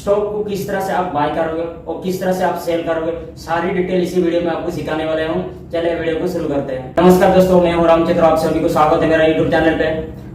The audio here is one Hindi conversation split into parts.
स्टॉक को किस तरह से आप बाय करोगे और किस तरह से आप सेल करोगे, सारी डिटेल इसी वीडियो में आपको सिखाने वाले हूँ। चलिए वीडियो को शुरू करते हैं। नमस्कार दोस्तों, मैं हूँ रामचंद्र, आप सभी को स्वागत है मेरा यूट्यूब चैनल पे।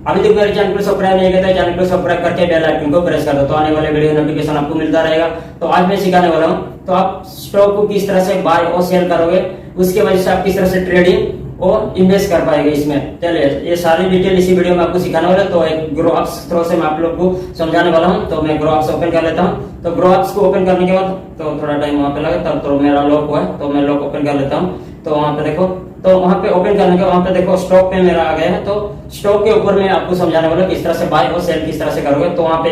अभी तक मेरे चैनल को सब्सक्राइब नहीं किया तो चैनल को सब्सक्राइब करके बेल आइकन को प्रेस कर दो, तो आने वाले वीडियो नोटिफिकेशन आपको मिलता रहेगा। तो आज मैं सिखाने वाला हूँ तो आप स्टॉक को किस तरह से बाय और सेल करोगे, उसके वजह से आप किस तरह से ट्रेडिंग और इन्वेस्ट कर पाएंगे इसमें। चलिए ये सारी डिटेल इसी वीडियो में आपको सिखाने वाला है। तो एक ग्रोअप्स थ्रो से मैं आप लोग को समझाने वाला हूँ। तो मैं ग्रोअप्स ओपन कर लेता हूँ। तो ग्रोअप्स को ओपन करने के बाद तो थोड़ा टाइम वहां पे लगा, तब तो मेरा लॉक हुआ है, तो मैं लॉक ओपन कर लेता हूँ। तो वहां पे देखो, तो वहां पे ओपन करने के वहां पे देखो स्टॉक पे मेरा आ गया है। तो स्टॉक के ऊपर मैं आपको समझाने वाला किस तरह से बाय और सेल किस तरह से करोगे। तो वहां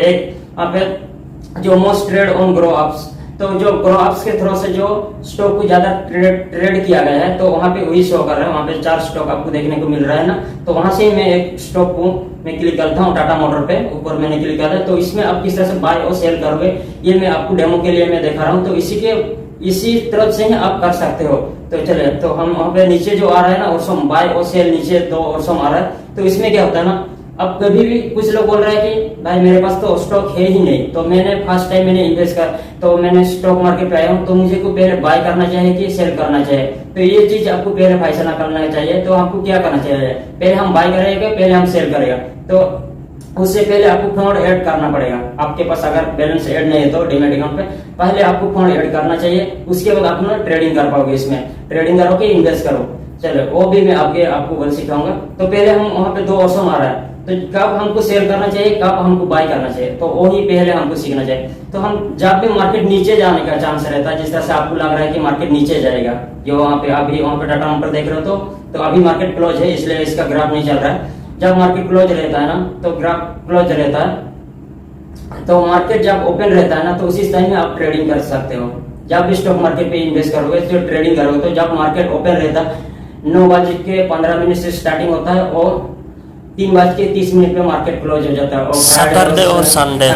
पे जो मोस्ट ट्रेड ऑन ग्रोअप्स, तो जो ग्रोअप्स के थ्रू से जो स्टॉक को ज्यादा ट्रेड किया गया है, तो वहां पे वही शो कर रहा है। वहां पे 4 स्टॉक आपको देखने को मिल रहा है ना। तो वहां से मैं एक स्टॉक को मैं क्लिक करता हूँ, टाटा मोटर पे ऊपर मैंने क्लिक किया है। तो इसमें आप किस तरह से बाय और सेल करोगे ये मैं आपको डेमो के लिए मैं दिखा रहा हूँ। तो इसी तरफ से ही आप कर सकते हो। तो चले, तो हम वहां पे नीचे जो आ रहा है ना ऑप्शन बाय और सेल, नीचे 2 ऑप्शन आ रहा है। तो इसमें क्या होता है ना, अब कभी भी कुछ लोग बोल रहे हैं कि भाई मेरे पास तो स्टॉक है ही नहीं, तो मैंने फर्स्ट टाइम मैंने इन्वेस्ट कर, तो मैंने स्टॉक मार्केट पे आया हूँ, तो मुझे को पहले बाय करना चाहिए कि सेल करना चाहिए। तो ये चीज आपको पहले फैसला करना चाहिए। तो आपको क्या करना चाहिए, पहले हम बाय करेंगे पहले हम सेल करेगा। तो उससे पहले आपको फंड ऐड करना पड़ेगा। आपके पास अगर बैलेंस ऐड नहीं है तो डीमैट अकाउंट पे पहले आपको फंड ऐड करना चाहिए। उसके बाद आप ना ट्रेडिंग कर पाओगे, इसमें ट्रेडिंग करो कि इन्वेस्ट करो। चलो वो भी मैं आपको बल सिखाऊंगा। तो पहले हम वहां पे 2 ऑप्शन आ रहा है, तो कब हमको सेल करना चाहिए, कब हमको बाय करना चाहिए, तो वही पहले हमको सीखना चाहिए। तो हम जब भी मार्केट नीचे जाने का चांस रहता है, जिस तरह से आपको लग रहा है कि मार्केट नीचे जाएगा, जो वहां पे अभी वहां पे डाटा नंबर देख रहे हो, तो अभी मार्केट क्लोज है इसलिए इसका ग्राफ नहीं चल रहा है। जब मार्केट क्लोज रहता है ना, तो ग्राफ क्लोज रहता है, तो मार्केट जब ओपन रहता है ना, तो उसी टाइम में आप ट्रेडिंग कर सकते हो। जब भी स्टॉक मार्केट पे इन्वेस्ट करोगे तो ट्रेडिंग करोगे, तो जब मार्केट ओपन रहता है 9:15 से स्टार्टिंग होता है और 3:30 पे मार्केट क्लोज हो जाता है। और सैटरडे और संडे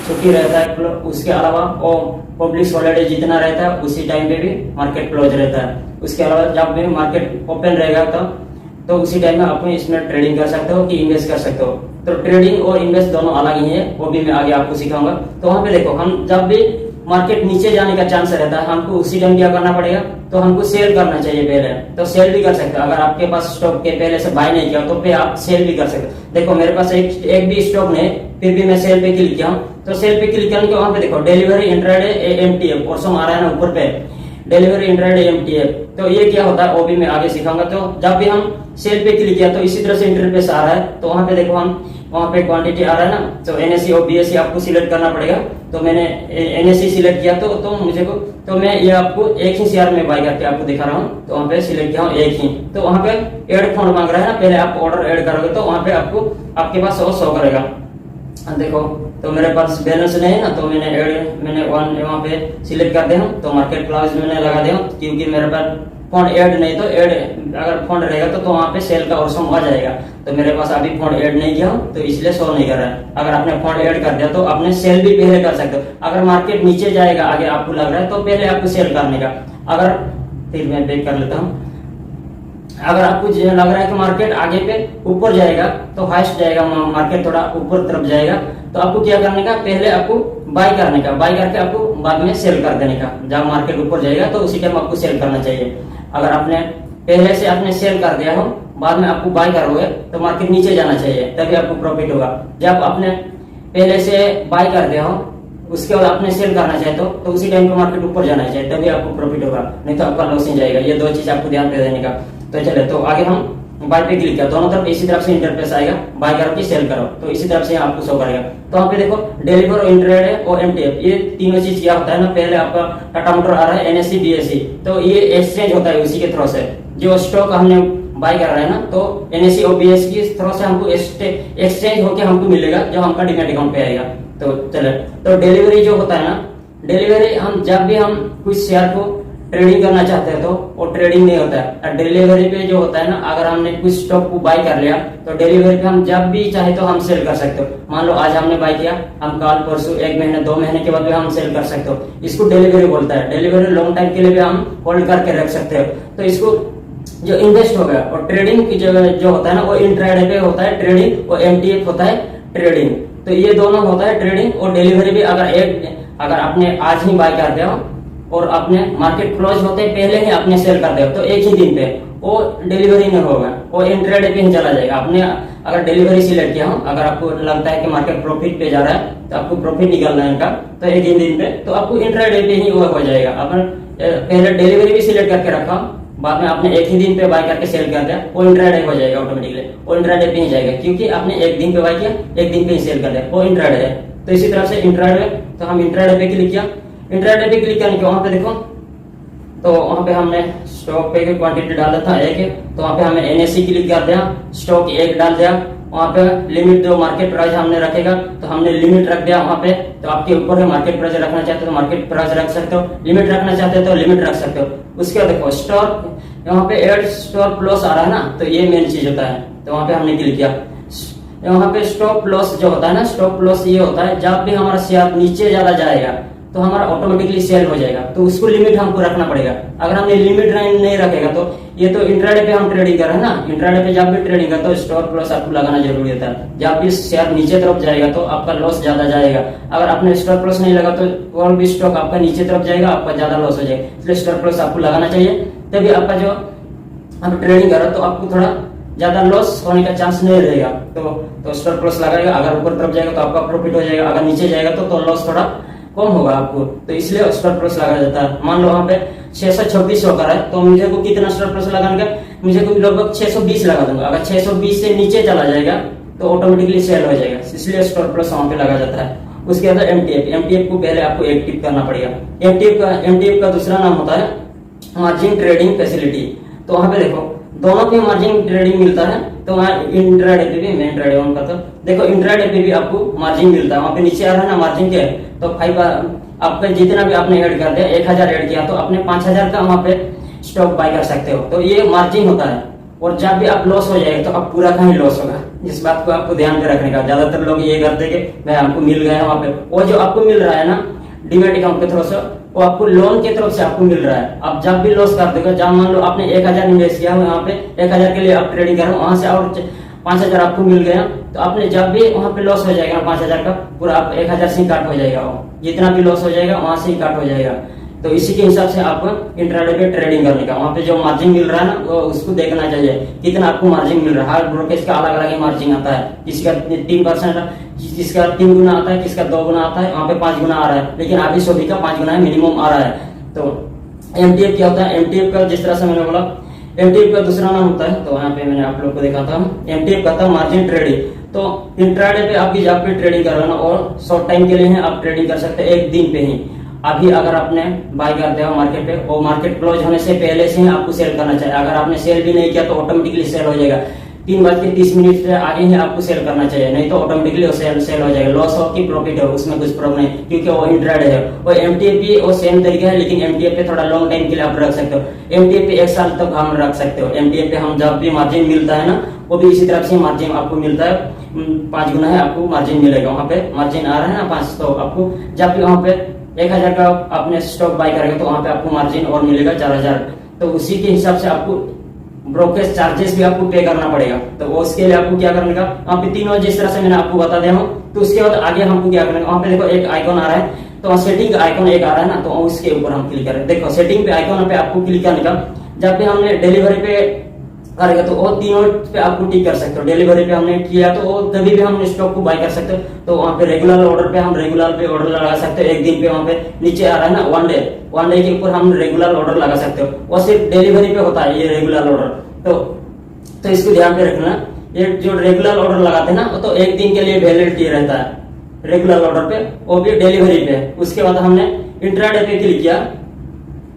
छुट्टी रहता है। उसके अलावा और पब्लिक हॉलीडे जितना रहता है उसी टाइम पे भी मार्केट क्लोज रहता है। उसके अलावा जब भी मार्केट ओपन रहेगा तो उसी टाइम में आप इसमें ट्रेडिंग कर सकते हो कि इन्वेस्ट कर सकते हो। तो ट्रेडिंग और इन्वेस्ट दोनों अलग ही है, वो भी मैं आगे आपको सिखाऊंगा। तो वहां पे देखो, हम जब भी मार्केट नीचे जाने का चांस रहता है, हमको उसी टाइम क्या करना पड़ेगा, तो हमको सेल करना चाहिए पहले। तो सेल भी कर सकते हो, अगर आपके पास स्टॉक के पहले से बाय नहीं किया तो पे आप सेल भी कर सकते हो। देखो मेरे पास एक भी स्टॉक नहीं, फिर भी मैं सेल पे क्लिक किया हूँ। तो सेल पे क्लिक करने के वहां पे देखो डिलीवरी इंट्राडे एमटीएफ ऑप्शन आ रहा है ना ऊपर पे, डिलीवरी इंट्राडे एमटीएफ। तो ये क्या होता है वो भी मैं आगे सिखाऊंगा। तो जब भी हम सेल पे क्लिक किया तो इसी तरह से इंटरफेस आ रहा है। तो वहां पे देखो, हम वहां पे क्वांटिटी आ रहा है ना, तो एनएससी और बीएससी आपको सिलेक्ट करना पड़ेगा। तो मैंने एनएससी सिलेक्ट किया, तो मुझे को, तो मैं ये आपको एक ही शेयर में बाय करके आपको दिखा रहा हूँ। तो वहां पे सिलेक्ट किया हूँ एक ही। तो वहां पे ऐड फंड मांग रहा है ना, पहले आप ऑर्डर ऐड करोगे तो वहां पे आपके पास शो करेगा। देखो, तो मेरे पास बैलेंस नहीं है ना, तो मैंने 1 वहां पे सिलेक्ट कर दिया हूँ। तो मार्केट क्लोज मैंने लगा दिया, क्योंकि मेरे पास फंड ऐड नहीं, तो ऐड अगर फंड रहेगा तो वहां पे सेल का ऑप्शन आ जाएगा। तो मेरे पास अभी फंड ऐड नहीं किया हूं, तो इसलिए शो नहीं कर रहा है। अगर आपने फंड ऐड कर दिया तो आपने सेल भी पहले कर सकते हो। अगर मार्केट नीचे जाएगा आगे आपको लग रहा है, तो पहले आपको सेल करने का। अगर फिर मैं बैक कर लेता हूँ। अगर आपको लग रहा है कि मार्केट आगे पे ऊपर जाएगा, तो हाईएस्ट जाएगा, मार्केट थोड़ा ऊपर तरफ जाएगा, तो आपको क्या करने का, पहले आपको बाय करने का, बाय करके आपको बाद में सेल कर देने का। जब मार्केट ऊपर जाएगा तो उसी टाइम आपको सेल करना चाहिए। अगर आपने पहले से आपने सेल कर दिया हो, बाद में आपको बाय करोगे तो मार्केट नीचे जाना चाहिए, तभी आपको प्रॉफिट होगा। जब आपने पहले से बाय कर दिया हो, उसके बाद आपने सेल करना चाहिए तो उसी टाइम पे मार्केट ऊपर जाना चाहिए, तभी आपको प्रॉफिट होगा, नहीं तो आपका लॉस ही जाएगा। ये 2 चीज आपको ध्यान पे देने का। तो चले, तो आगे हम बाय पे क्लिक किया, दोनों तरफ इसी तरफ से इंटरफेस आएगा, बाय करो कि सेल करो, तो इसी तरफ से आपको शो करेगा। तो वहां पे देखो डिलीवर, इंट्राडे और एमटीएफ, ये तीनों चीज क्या होता है ना, पहले आपका टाटा मोटर आ रहा है, एनएससी बीएससी, तो ये एक्सचेंज होता है उसी के थ्रू से। जो स्टॉक हमने बाय कर रहे हैं ना, तो एनएससी और बीएससी के थ्रू से हमको एक्सचेंज होकर हमको मिलेगा, जो हमका डीमैट अकाउंट पे आएगा। तो चले, तो डिलीवरी जो होता है ना, डिलीवरी हम जब भी हम कुछ शेयर को ट्रेडिंग करना चाहते हैं तो वो ट्रेडिंग नहीं होता है। डिलीवरी पे जो होता है ना, अगर हमने कुछ स्टॉक को बाय कर लिया तो डिलीवरी पे हम जब भी चाहे तो हम सेल कर सकते हो। मान लो आज हमने बाय किया, हम कल परसों 1 महीने 2 महीने के बाद भी हम सेल कर सकते हो। इसको डिलीवरी बोलता है। डिलीवरी लॉन्ग टाइम के लिए भी हम होल्ड करके रख सकते हो। तो इसको जो इन्वेस्ट हो गया, और ट्रेडिंग की जो होता है ना, वो इंट्राडे पे होता है ट्रेडिंग, और एमटीएफ होता है ट्रेडिंग। तो ये दोनों होता है ट्रेडिंग और डिलीवरी भी। अगर एक अगर आपने आज ही बाय कर दिया और आपने मार्केट क्लोज होते पहले ही आपने सेल कर दिया तो एक ही दिन पे वो डिलीवरी नहीं होगा, वो इंट्राडे पे ही चला जाएगा। आपने अगर डिलीवरी सिलेक्ट किया हो, अगर आपको लगता है कि मार्केट प्रॉफिट पे जा रहा है तो आपको प्रॉफिट निकालना है इनका, तो एक ही दिन पे तो आपको इंट्राडे पे ही वो हो जाएगा। अपन पहले डिलीवरी भी सिलेक्ट करके रखा, बाद में आपने एक ही दिन पे बाय करके सेल कर दिया, वो इंट्राडे हो जाएगा ऑटोमेटिकली, वो इंट्राडे पे ही जाएगा क्योंकि आपने एक दिन पे बाय किया, एक दिन पे ही सेल कर दिया, वो इंट्राडे है। तो इसी तरह से इंट्राडे, तो हम इंट्राडे पे क्लिक किया, इंट्राडे पे क्लिक करने के वहां पे देखो तो वहां पे हमने स्टॉक पे की क्वांटिटी डाला था एक, तो वहां पे हमें एनएससी क्लिक कर दिया, स्टॉक एक डाल दिया, वहां पे लिमिट जो मार्केट प्राइस हमने रखेगा तो हमने लिमिट रख दिया वहां पे। तो आपके ऊपर है, मार्केट प्राइस रखना चाहते हो तो मार्केट प्राइस रख सकते हो, लिमिट रखना चाहते हो तो लिमिट रख सकते हो। उसके बाद देखो स्टॉक, यहाँ पे एड स्टॉप लॉस आ रहा है ना, तो ये मेन चीज होता है, तो वहां पे हमने क्लिक किया। यहाँ पे स्टॉप लॉस जो होता है ना, स्टॉप लॉस ये होता है जब भी हमारा शेयर नीचे ज्यादा जाएगा तो हमारा ऑटोमेटिकली सेल हो जाएगा, तो उसको लिमिट हमको रखना पड़ेगा। अगर हमने लिमिट नहीं रखेगा तो ये तो इंट्राडे पे हम ट्रेडिंग कर रहे हैं ना, इंट्राडे पे जब भी ट्रेडिंग करते हो स्टॉप लॉस आपको लगाना जरूरी होता है। जब भी शेयर नीचे तरफ जाएगा तो आपका लॉस ज्यादा जाएगा, अगर आपने स्टॉप लॉस नहीं लगा तो और भी स्टॉक आपका नीचे तरफ जाएगा, आपका ज्यादा लॉस हो जाएगा। इसलिए स्टॉप लॉस आपको लगाना चाहिए, तभी आपका जो आप ट्रेडिंग कर रहे हो तो आपको थोड़ा ज्यादा लॉस होने का चांस नहीं रहेगा। तो स्टॉप लॉस लगाएगा, अगर ऊपर तरफ जाएगा तो आपका प्रॉफिट हो जाएगा, अगर नीचे जाएगा तो लॉस थोड़ा कम होगा आपको, तो इसलिए स्टॉप लॉस लगाया जाता है। मान लो वहां पे 626 होकर है तो मुझे को कितना स्टॉप लॉस लगाने का, मुझे को लगभग 620 लगा दूंगा। अगर 620 से नीचे चला जाएगा तो ऑटोमेटिकली सेल हो जाएगा, इसलिए स्टॉप लॉस वहां पे लगा जाता है। उसके बाद एमटीएफ को पहले आपको एक्टिव करना पड़ेगा। एमटीएफ का दूसरा नाम होता है मार्जिन ट्रेडिंग फैसिलिटी। तो वहां पे देखो दोनों पे मार्जिन ट्रेडिंग मिलता है, तो वहाँ इंट्राडे पे भी, मैं इंट्राडे ऑन करता हूँ, देखो इंट्राडे पे भी आपको मार्जिन मिलता है। वहाँ पे नीचे आ रहा है ना मार्जिन के, तो 5 आपका जितना भी आपने ऐड कर दिया, 1000 ऐड किया तो अपने 5000 का वहाँ पे स्टॉक बाय कर सकते हो, तो ये मार्जिन होता है। और जब भी आप लॉस हो जाएगा तो अब पूरा का ही लॉस होगा, इस बात को आपको ध्यान में रखने का। ज्यादातर लोग ये करते कि भाई हमको मिल गया वहाँ पे, वो जो आपको मिल रहा है ना डीमैट अकाउंट के थ्रू से, वो आपको लोन की तरफ से आपको मिल रहा है। अब जब भी लॉस कर देगा, जब मान लो आपने 1000 इन्वेस्ट किया हो, यहाँ पे 1000 के लिए आप ट्रेडिंग कर रहे हो, वहां से और 5000 आपको मिल गया, तो आपने जब भी वहां पे लॉस हो जाएगा 5000 का, पूरा आप 1000 से काट हो जाएगा, जितना भी लॉस हो जाएगा वहां से ही काट हो जाएगा। तो इसी के हिसाब से आपको इंट्राडे पे ट्रेडिंग करने का, वहां पे जो मार्जिन मिल रहा है ना वो उसको देखना चाहिए कितना आपको मार्जिन मिल रहा है। हर ब्रोकरेज का अलग अलग ही मार्जिन आता है, किसी का 3%, किसका 3 गुना आता है, किसका 2 गुना आता है, वहां पे 5 गुना आ रहा है, लेकिन अभी सभी का 5 गुना मिनिमम आ रहा है। तो एमटीएफ क्या होता है, एमटीएफ का जिस तरह से मैंने बोला, एमटीएफ का दूसरा नाम होता है, तो यहाँ पे मैंने आप लोग को दिखाता हूँ, एमटीएफ का था मार्जिन ट्रेडिंग। तो इंट्राडे पे आपकी जब भी ट्रेडिंग कर रहे हो और शॉर्ट टाइम के लिए है आप ट्रेडिंग कर सकते हैं, एक दिन पे ही। अभी अगर आपने बाय कर दिया मार्केट पे, और मार्केट क्लोज होने से पहले से ही आपको सेल करना चाहिए। अगर आपने सेल भी नहीं किया तो ऑटोमेटिकली सेल हो जाएगा, 3:30 से आगे ही आपको सेल करना चाहिए, नहीं तो ऑटोमेटिकली सेल हो जाएगा। लॉस हो कि प्रॉफिट हो उसमें कुछ प्रॉब्लम नहीं, क्योंकि वो इंट्राडे है। और एमटीएफ भी वो सेम तरीका है, लेकिन एमटीएफ पे थोड़ा लॉन्ग टाइम के लिए आप रख सकते हो। एमटीएफ पे 1 साल तक हम रख सकते हो। एमटीएफ पे हम जब भी मार्जिन मिलता है ना, वो भी इसी तरह से मार्जिन आपको मिलता है, 5 गुना है आपको मार्जिन मिलेगा। वहां पे मार्जिन आ रहा है ना 5, तो आपको जब भी वहां पे 1000 का आपने स्टॉक बाय करेगा तो वहां पे आपको मार्जिन और मिलेगा 4000। तो उसी के हिसाब से आपको ब्रोकरेज चार्जेस भी आपको पे करना पड़ेगा। तो उसके लिए आपको क्या करने का, वहां पे तीनों जिस तरह से मैंने आपको बता दिया हूँ। तो उसके बाद आगे हमको क्या करना है, वहां पे देखो एक आइकॉन आ रहा है, तो सेटिंग का आइकॉन एक आ रहा है ना, तो उसके ऊपर हम क्लिक करें। देखो सेटिंग पे आइकॉन पे आपको क्लिक करने का, जब भी हमने डिलीवरी पे करेगा तो वो तीनों पे आपको टिक कर सकते हो। डिलीवरी पे हमने किया तो वो तभी भी हम स्टॉक को बाय कर सकते हो। तो वहां पे रेगुलर ऑर्डर पे हम रेगुलर पे ऑर्डर लगा सकते हो। एक दिन पे वहां पे नीचे आ रहा है ना वन डे के ऊपर हम रेगुलर ऑर्डर लगा सकते हो। वो सिर्फ डिलीवरी पे होता है ये रेगुलर ऑर्डर। तो इसको ध्यान पे रखना, ये जो रेगुलर ऑर्डर लगाते हैं ना, वो तो एक दिन के लिए वैलिडिटी रहता है रेगुलर ऑर्डर पे, वो भी डिलीवरी पे। उसके बाद हमने इंट्राडे पे क्लिक किया,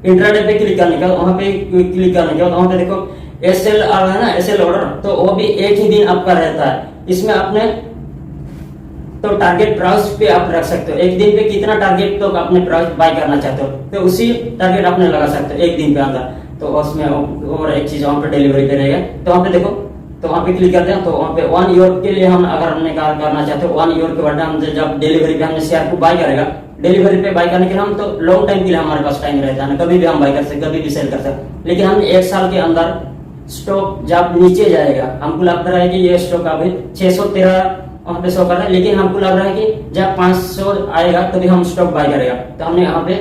इंट्राडे पे क्लिक करने का, वहां पे क्लिक करने के बाद वहां पे देखो एसएल आ रहा है ना, एसएल ऑर्डर, तो वो भी एक ही दिन आपका रहता है। इसमें आपने तो टारगेट प्राइस पे आप रख सकते हो, एक दिन पे कितना टारगेट तो अपने प्राइस बाय करना चाहते हो, तो उसी टारगेट आपने लगा सकते हो एक दिन पे अंदर। तो उसमें और एक चीज वहां पे डिलीवरी पे रहेगा, तो वहां पे देखो, तो वहां पे क्लिक करते हैं, तो वहां पे 1 ईयर के लिए हम अगर हमने करना चाहते हो 1 ईयर के बाद हम जब डिलीवरी पे हमने शेयर को बाय करेगा, डिलीवरी पे बाय करने के लिए हम तो लॉन्ग टाइम के लिए हमारे पास टाइम रहता है ना, कभी भी हम बाय कर सकते, कभी भी सेल कर सकते। लेकिन हम 1 साल के अंदर स्टॉक जब नीचे जाएगा, हमको लगता है कि ये स्टॉक अभी 613 वहाँ पे शो कर रहा है, लेकिन हमको लग रहा है कि जब 500 आएगा तभी हम स्टॉक बाय करेगा, तो हमने यहाँ पे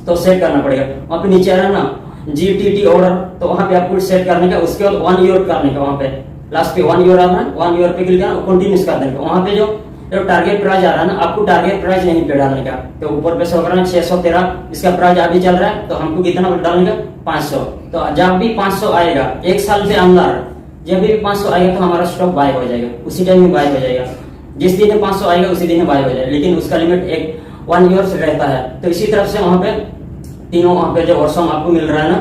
तो सेट करना पड़ेगा। वहाँ पे नीचे आ रहा है ना GTT ऑर्डर, तो वहाँ पे आपको सेट करने का, उसके बाद 1 ईयर करने का, वहाँ पे लास्ट पे 1 ईयर आ रहा है, 1 ईयर पे क्लिक करना, कंटिन्यूस कर देने का। वहाँ पे जो टारगेट प्राइस आ रहा है ना, आपको टारगेट प्राइस नहीं पे डालने का, तो ऊपर पे शो कर रहा है 613, इसका प्राइस अभी चल रहा है, तो हमको कितना डालने का 500। तो जब भी 500 आएगा 1 साल के अंदर, जब भी 500 आएगा तो हमारा स्टॉक बाय हो जाएगा, उसी टाइम में बाय हो जाएगा। जिस दिन 500 आएगा उसी दिन बाय हो जाएगा, लेकिन उसका लिमिट 1 ईयर से रहता है। तो इसी तरफ से वहाँ पे तीनों वहाँ पे जो ऑर्सम आपको मिल रहा है ना,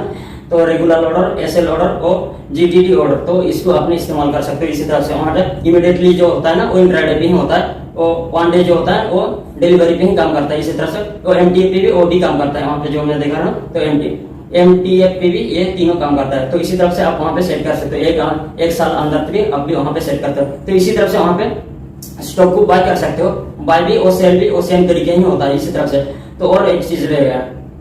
तो रेगुलर ऑर्डर, SL ऑर्डर और GTT ऑर्डर, तो इसको आपने इस्तेमाल कर सकते हो। इसी तरह से वहाँ पे इमीडिएटली जो होता है ना, वो इंट्राडे पे ही होता है, वो 1 डे जो होता है वो डिलीवरी पे ही काम करता है। इसी तरह से वो MTF पे भी OD काम करता है, वहाँ पे जो मैं देखा ना, तो MTF पे भी ये तीनों काम करता है। तो इसी तरफ से आप वहाँ पे सेट कर सकते हो, एक साल अंदर भी आप भी वहाँ पे सेट करते हो। तो इसी तरफ से वहाँ पे स्टॉक को बाय कर सकते हो, बाय भी और सेल भी और सेम तरीके ही होता है इसी तरफ से। तो और एक चीज रहेगा,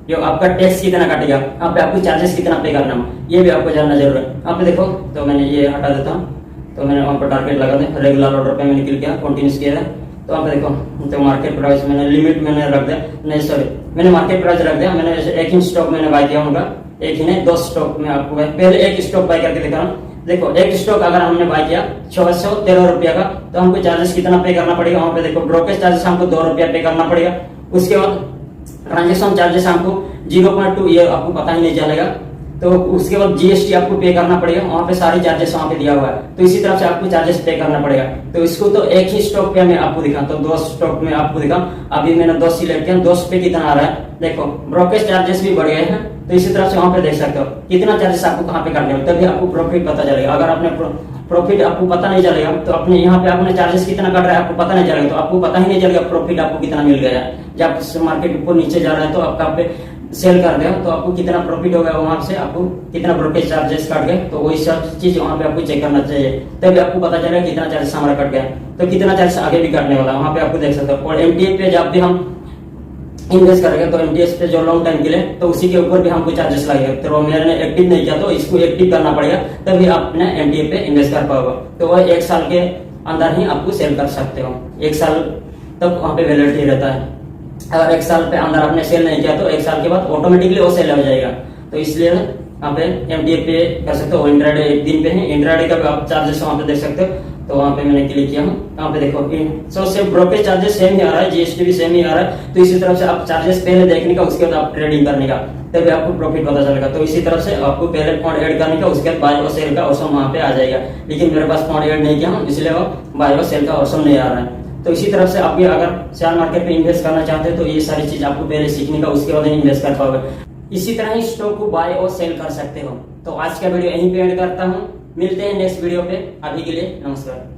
जो आपका टैक्स कितना काटेगा, यहाँ पे आपको चार्जेस कितना पे करना, ये भी आपको जानना जरूर है। यहाँ पे देखो, तो मैंने ये हटा देता हूँ, तो मैंने वहाँ पर टारगेट लगा दिया, रेगुलर ऑर्डर पे मैंने क्लिक किया, कंटिन्यूस किया है। तो वहाँ पे देखो, तो मार्केट प्राइस मैंने लिमिट मैंने रख दिया, नहीं सॉरी मैंने मार्केट प्राइस रख दिया। मैंने एक ही स्टॉक मैंने बाय किया उनका, एक ही नहीं 2 स्टॉक में आपको पहले एक स्टॉक बाय करके दिखा रहा हूँ। देखो एक स्टॉक अगर हमने बाय किया 613 रुपया का, तो हमको चार्जेस कितना पे करना पड़ेगा, वहाँ पे देखो ब्रोकरेज चार्जेस हमको 2 रुपया पे करना पड़ेगा। उसके बाद ट्रांजेक्शन चार्जेस हमको 0.2, ये आपको पता ही नहीं चलेगा। तो उसके बाद GST आपको पे करना पड़ेगा, वहाँ पे सारे चार्जेस वहाँ पे दिया हुआ है, तो इसी तरफ से आपको चार्जेस पे करना पड़ेगा। तो इसको तो एक ही स्टॉक पे मैं आपको दिखा, तो 2 स्टॉक में आपको दिखा, अभी मैंने 2 सिलेक्ट किया, 2 पे कितना आ रहा है देखो, ब्रोकरेज चार्जेस भी बढ़ गए हैं। तो इसी तरह से वहाँ पे देख सकते हो कितना चार्जेस आपको कहाँ पे करने हो, तभी आपको प्रॉफिट पता चलेगा। अगर आपने प्रॉफिट आपको पता नहीं चलेगा, तो अपने यहाँ पे आपने चार्जेस कितना कट रहा है आपको पता नहीं चलेगा, तो आपको पता ही नहीं चलेगा प्रॉफिट आपको कितना मिल गया है। जब मार्केट ऊपर नीचे जा रहा है तो आपका पे सेल कर दिया, तो आपको कितना प्रॉफिट हो गया, वहां से आपको कितना ब्रोकरेज चार्जेस कट गए, तो वही सब चीज वहां पे आपको चेक करना चाहिए, तभी आपको पता चलेगा कितना चार्जेस हमारा कट गया, तो कितना चार्जेस आगे भी कटने वाला है, वहां पे आपको देख सकते हो। और MTF पे जब भी हम इन्वेस्ट करेंगे, तो MTF पे जो लॉन्ग टाइम के लिए, तो उसी के ऊपर भी हमको चार्जेस लगेगा। तो मैंने एक्टिव नहीं किया, तो इसको एक्टिव करना पड़ेगा, तभी आप अपने MTF पे इन्वेस्ट कर पाओगे। तो वह 1 साल के अंदर ही आपको सेल कर सकते हो, 1 साल तक वहां पे वैलिडिटी रहता है। अगर 1 साल पे अंदर आपने सेल नहीं किया, तो 1 साल के बाद ऑटोमेटिकली वो सेल हो जाएगा। तो इसलिए यहाँ पे MTF पे कर सकते हो, इंट्राडे 1 दिन पे है, इंट्राडे का भी आप चार्जेस वहाँ पे देख सकते हो। तो वहाँ पे मैंने क्लिक किया हूँ, यहाँ पे देखो so same brokerage charges same ही आ रहा है, GST भी सेम ही आ रहा है। तो इसी तरफ से आप चार्जेस पहले देखने का, उसके बाद आप ट्रेडिंग करने का, तभी आपको प्रॉफिट पता चलेगा। तो इसी तरफ से आपको पहले फंड ऐड करने का, उसके बाद बाय और सेल का ऑप्शन वहाँ पे आ जाएगा। लेकिन मेरे पास फंड ऐड नहीं किया हूँ, इसलिए वो बाय और सेल का ऑप्शन नहीं आ रहा है। तो इसी तरफ से आप भी अगर शेयर मार्केट पे इन्वेस्ट करना चाहते हैं, तो ये सारी चीज आपको पहले सीखने का, उसके बाद इन्वेस्ट कर पाओगे। इसी तरह ही स्टॉक को बाय और सेल कर सकते हो। तो आज का वीडियो यहीं पे एंड करता हूँ, मिलते हैं नेक्स्ट वीडियो पे, अभी के लिए नमस्कार।